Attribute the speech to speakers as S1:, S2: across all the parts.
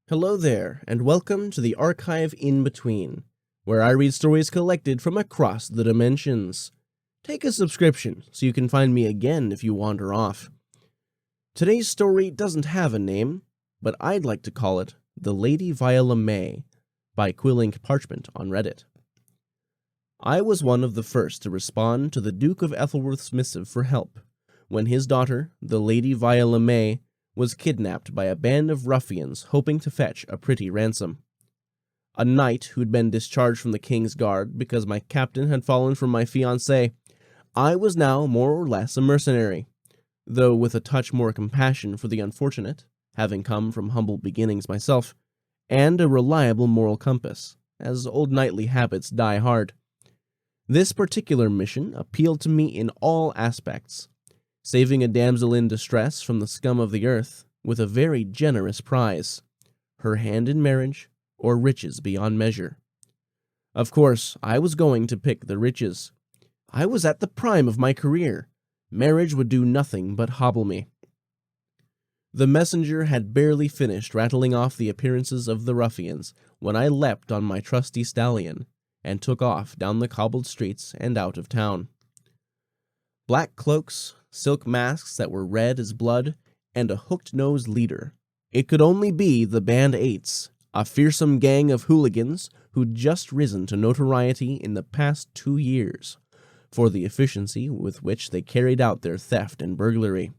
S1: Hello there, and welcome to the Archive in Between, where I read stories collected from across the dimensions. Take a subscription so you can find me again if you wander off. Today's story doesn't have a name, but I'd like to call it The Lady Viola May by quillinkparchment on Reddit. I was one of the first to respond to the Duke of Ethelworth's missive for help, when his daughter, the Lady Viola May, was kidnapped by a band of ruffians hoping to fetch a pretty ransom. A knight who'd been discharged from the king's guard because my captain had fallen for my fiancée, I was now more or less a mercenary, though with a touch more compassion for the unfortunate, having come from humble beginnings myself, and a reliable moral compass, as old knightly habits die hard. This particular mission appealed to me in all aspects, saving a damsel in distress from the scum of the earth with a very generous prize, her hand in marriage or riches beyond measure. Of course, I was going to pick the riches. I was at the prime of my career. Marriage would do nothing but hobble me. The messenger had barely finished rattling off the appearances of the ruffians when I leapt on my trusty stallion and took off down the cobbled streets and out of town. Black cloaks, silk masks that were red as blood, and a hooked-nosed leader. It could only be the Band Eights, a fearsome gang of hooligans who'd just risen to notoriety in the past 2 years for the efficiency with which they carried out their theft and burglary.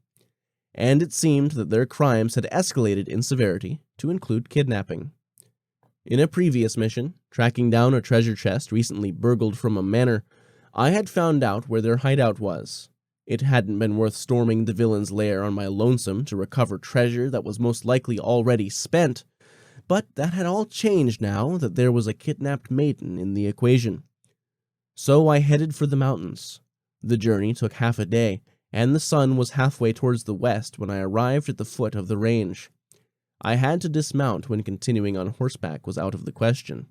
S1: And it seemed that their crimes had escalated in severity to include kidnapping. In a previous mission, tracking down a treasure chest recently burgled from a manor, I had found out where their hideout was. It hadn't been worth storming the villain's lair on my lonesome to recover treasure that was most likely already spent, but that had all changed now that there was a kidnapped maiden in the equation. So I headed for the mountains. The journey took half a day, and the sun was halfway towards the west when I arrived at the foot of the range. I had to dismount when continuing on horseback was out of the question.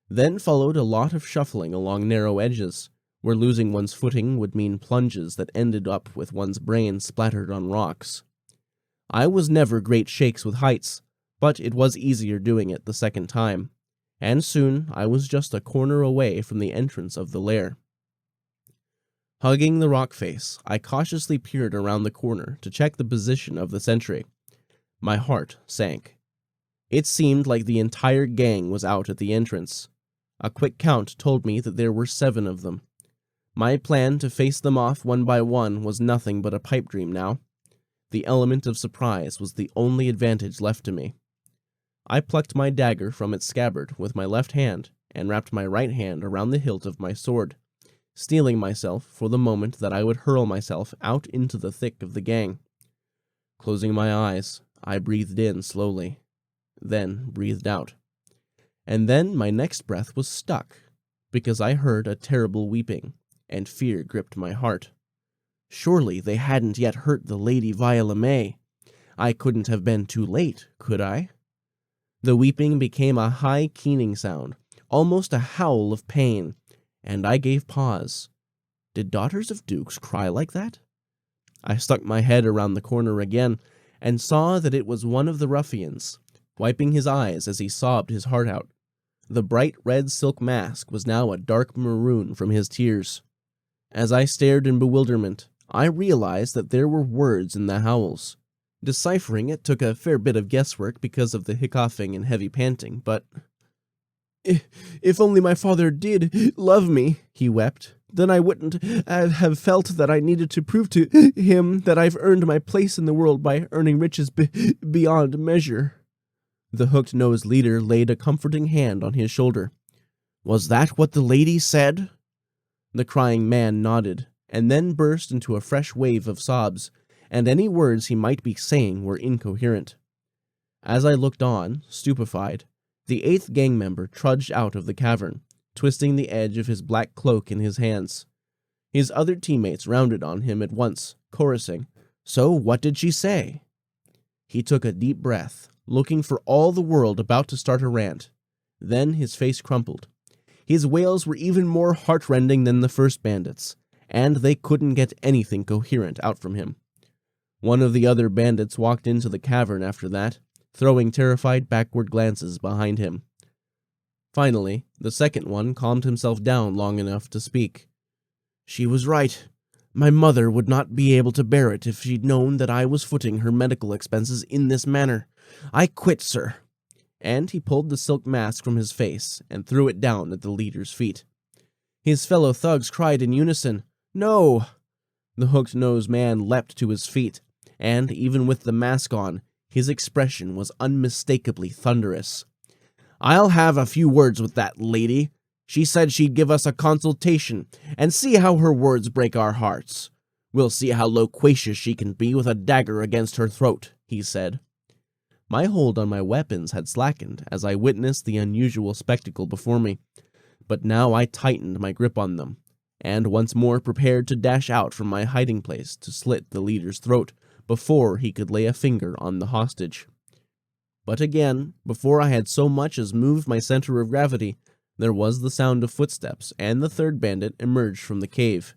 S1: Then followed a lot of shuffling along narrow edges, where losing one's footing would mean plunges that ended up with one's brain splattered on rocks. I was never great shakes with heights, but it was easier doing it the second time, and soon I was just a corner away from the entrance of the lair. Hugging the rock face, I cautiously peered around the corner to check the position of the sentry. My heart sank. It seemed like the entire gang was out at the entrance. A quick count told me that there were 7 of them. My plan to face them off one by one was nothing but a pipe dream now. The element of surprise was the only advantage left to me. I plucked my dagger from its scabbard with my left hand and wrapped my right hand around the hilt of my sword, steeling myself for the moment that I would hurl myself out into the thick of the gang. Closing my eyes, I breathed in slowly, then breathed out. And then my next breath was stuck, because I heard a terrible weeping, and fear gripped my heart. Surely they hadn't yet hurt the Lady Viola May. I couldn't have been too late, could I? The weeping became a high keening sound, almost a howl of pain, and I gave pause. Did daughters of dukes cry like that? I stuck my head around the corner again, and saw that it was one of the ruffians, wiping his eyes as he sobbed his heart out. The bright red silk mask was now a dark maroon from his tears. As I stared in bewilderment, I realized that there were words in the howls. Deciphering it took a fair bit of guesswork because of the hiccoughing and heavy panting, but... If only my father did love me, he wept, then I wouldn't have felt that I needed to prove to him that I've earned my place in the world by earning riches beyond measure. The hooked-nosed leader laid a comforting hand on his shoulder. Was that what the lady said? The crying man nodded, and then burst into a fresh wave of sobs, and any words he might be saying were incoherent. As I looked on, stupefied, the 8th gang member trudged out of the cavern, twisting the edge of his black cloak in his hands. His other teammates rounded on him at once, chorusing, "So what did she say?" He took a deep breath, looking for all the world about to start a rant. Then his face crumpled. His wails were even more heartrending than the first bandits, and they couldn't get anything coherent out from him. One of the other bandits walked into the cavern after that, throwing terrified backward glances behind him. Finally, the second one calmed himself down long enough to speak. "She was right. My mother would not be able to bear it if she'd known that I was footing her medical expenses in this manner. I quit, sir." And he pulled the silk mask from his face and threw it down at the leader's feet. His fellow thugs cried in unison, "No!" The hooked-nosed man leapt to his feet, and even with the mask on, his expression was unmistakably thunderous. "I'll have a few words with that lady. She said she'd give us a consultation, and see how her words break our hearts. We'll see how loquacious she can be with a dagger against her throat," he said. My hold on my weapons had slackened as I witnessed the unusual spectacle before me, but now I tightened my grip on them, and once more prepared to dash out from my hiding place to slit the leader's throat before he could lay a finger on the hostage. But again, before I had so much as moved my center of gravity, there was the sound of footsteps, and the third bandit emerged from the cave,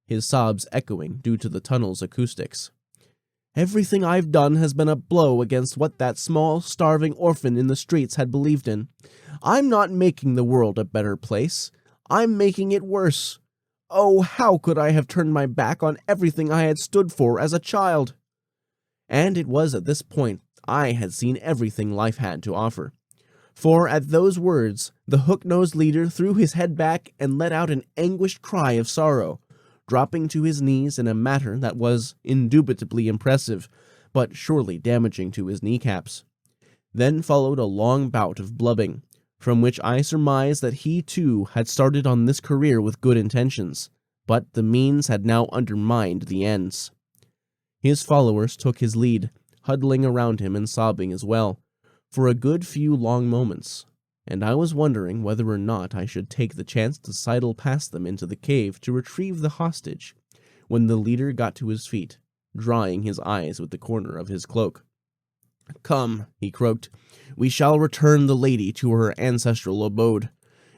S1: his sobs echoing due to the tunnel's acoustics. "Everything I've done has been a blow against what that small, starving orphan in the streets had believed in. I'm not making the world a better place. I'm making it worse. Oh, how could I have turned my back on everything I had stood for as a child?" And it was at this point I had seen everything life had to offer. For at those words, the hook-nosed leader threw his head back and let out an anguished cry of sorrow, dropping to his knees in a manner that was indubitably impressive, but surely damaging to his kneecaps. Then followed a long bout of blubbing, from which I surmised that he too had started on this career with good intentions, but the means had now undermined the ends. His followers took his lead, huddling around him and sobbing as well, for a good few long moments, and I was wondering whether or not I should take the chance to sidle past them into the cave to retrieve the hostage, when the leader got to his feet, drying his eyes with the corner of his cloak. "Come," he croaked, "we shall return the lady to her ancestral abode.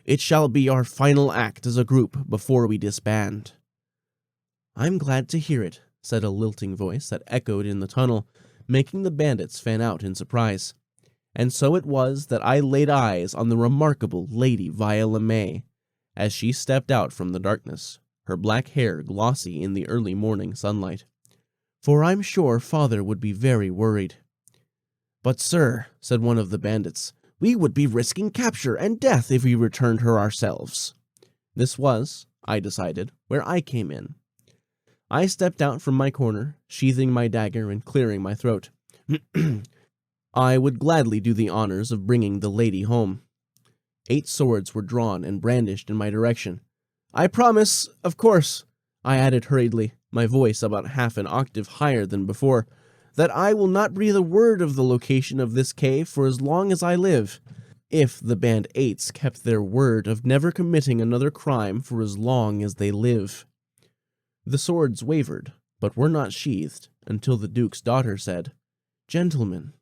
S1: It shall be our final act as a group before we disband." "I'm glad to hear it," said a lilting voice that echoed in the tunnel, making the bandits fan out in surprise. And so it was that I laid eyes on the remarkable Lady Viola May, as she stepped out from the darkness, her black hair glossy in the early morning sunlight. "For I'm sure father would be very worried." "But sir," said one of the bandits, "we would be risking capture and death if we returned her ourselves." This was, I decided, where I came in. I stepped out from my corner, sheathing my dagger and clearing my throat. I would gladly do the honors of bringing the lady home. 8 swords were drawn and brandished in my direction. "I promise, of course," I added hurriedly, my voice about half an octave higher than before, "that I will not breathe a word of the location of this cave for as long as I live, if the Band 8s kept their word of never committing another crime for as long as they live." The swords wavered, but were not sheathed, until the Duke's daughter said, "Gentlemen."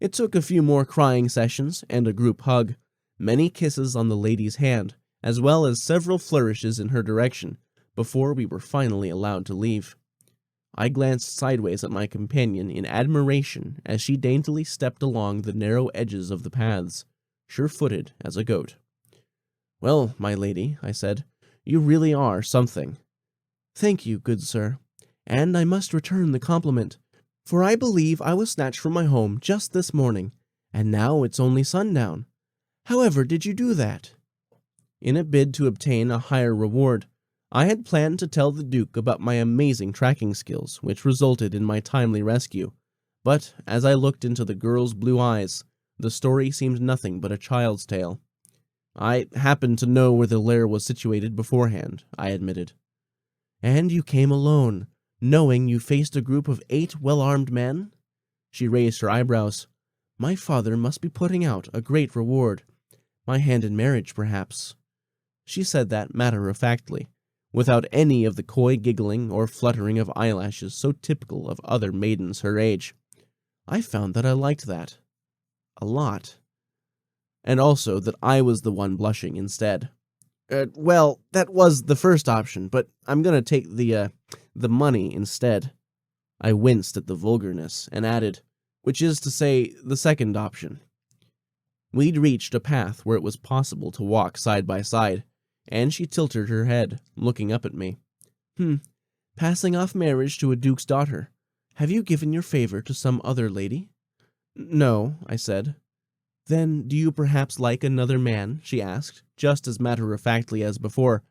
S1: It took a few more crying sessions and a group hug, many kisses on the lady's hand, as well as several flourishes in her direction, before we were finally allowed to leave. I glanced sideways at my companion in admiration as she daintily stepped along the narrow edges of the paths, sure-footed as a goat. "Well, my lady," I said, "you really are something." "Thank you, good sir, and I must return the compliment, for I believe I was snatched from my home just this morning, and now it's only sundown. However did you do that?" In a bid to obtain a higher reward, I had planned to tell the Duke about my amazing tracking skills, which resulted in my timely rescue, but as I looked into the girl's blue eyes, the story seemed nothing but a child's tale. "I happened to know where the lair was situated beforehand," I admitted. "And you came alone, knowing you faced a group of 8 well-armed men?" She raised her eyebrows. "My father must be putting out a great reward. My hand in marriage, perhaps." She said that matter-of-factly, without any of the coy giggling or fluttering of eyelashes so typical of other maidens her age. I found that I liked that. A lot. And also that I was the one blushing instead. Well, that was the first option, but I'm gonna take the money instead." I winced at the vulgarness and added, which is to say, the second option. We'd reached a path where it was possible to walk side by side, and she tilted her head, looking up at me. Passing off marriage to a duke's daughter. Have you given your favor to some other lady? No, I said. Then do you perhaps like another man? She asked, just as matter-of-factly as before,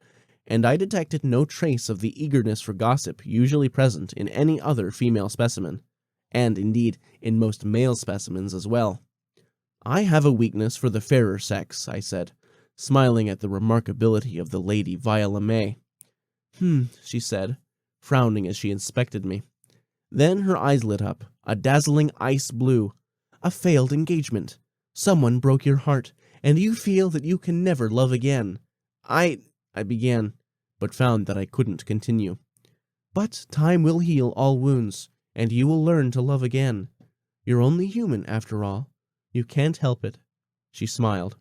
S1: and I detected no trace of the eagerness for gossip usually present in any other female specimen, and indeed in most male specimens as well. I have a weakness for the fairer sex, I said, smiling at the remarkability of the lady Viola May. She said, frowning as she inspected me. Then her eyes lit up, a dazzling ice blue. A failed engagement. Someone broke your heart, and you feel that you can never love again. I began, but found that I couldn't continue. But time will heal all wounds, and you will learn to love again. You're only human, after all. You can't help it. She smiled.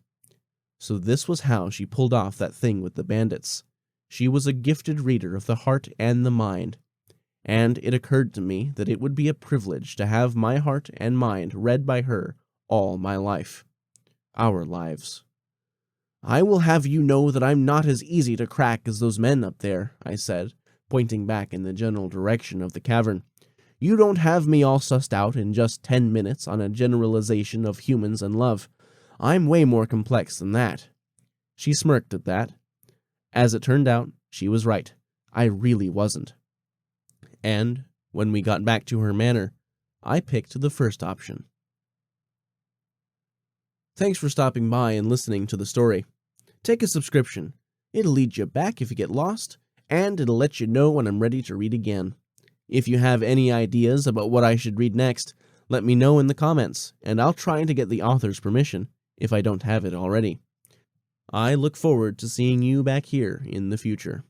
S1: So this was how she pulled off that thing with the bandits. She was a gifted reader of the heart and the mind, and it occurred to me that it would be a privilege to have my heart and mind read by her all my life. Our lives. I will have you know that I'm not as easy to crack as those men up there, I said, pointing back in the general direction of the cavern. You don't have me all sussed out in just 10 minutes on a generalization of humans and love. I'm way more complex than that. She smirked at that. As it turned out, she was right. I really wasn't. And, when we got back to her manor, I picked the first option. Thanks for stopping by and listening to the story. Take a subscription. It'll lead you back if you get lost, and it'll let you know when I'm ready to read again. If you have any ideas about what I should read next, let me know in the comments, and I'll try to get the author's permission, if I don't have it already. I look forward to seeing you back here in the future.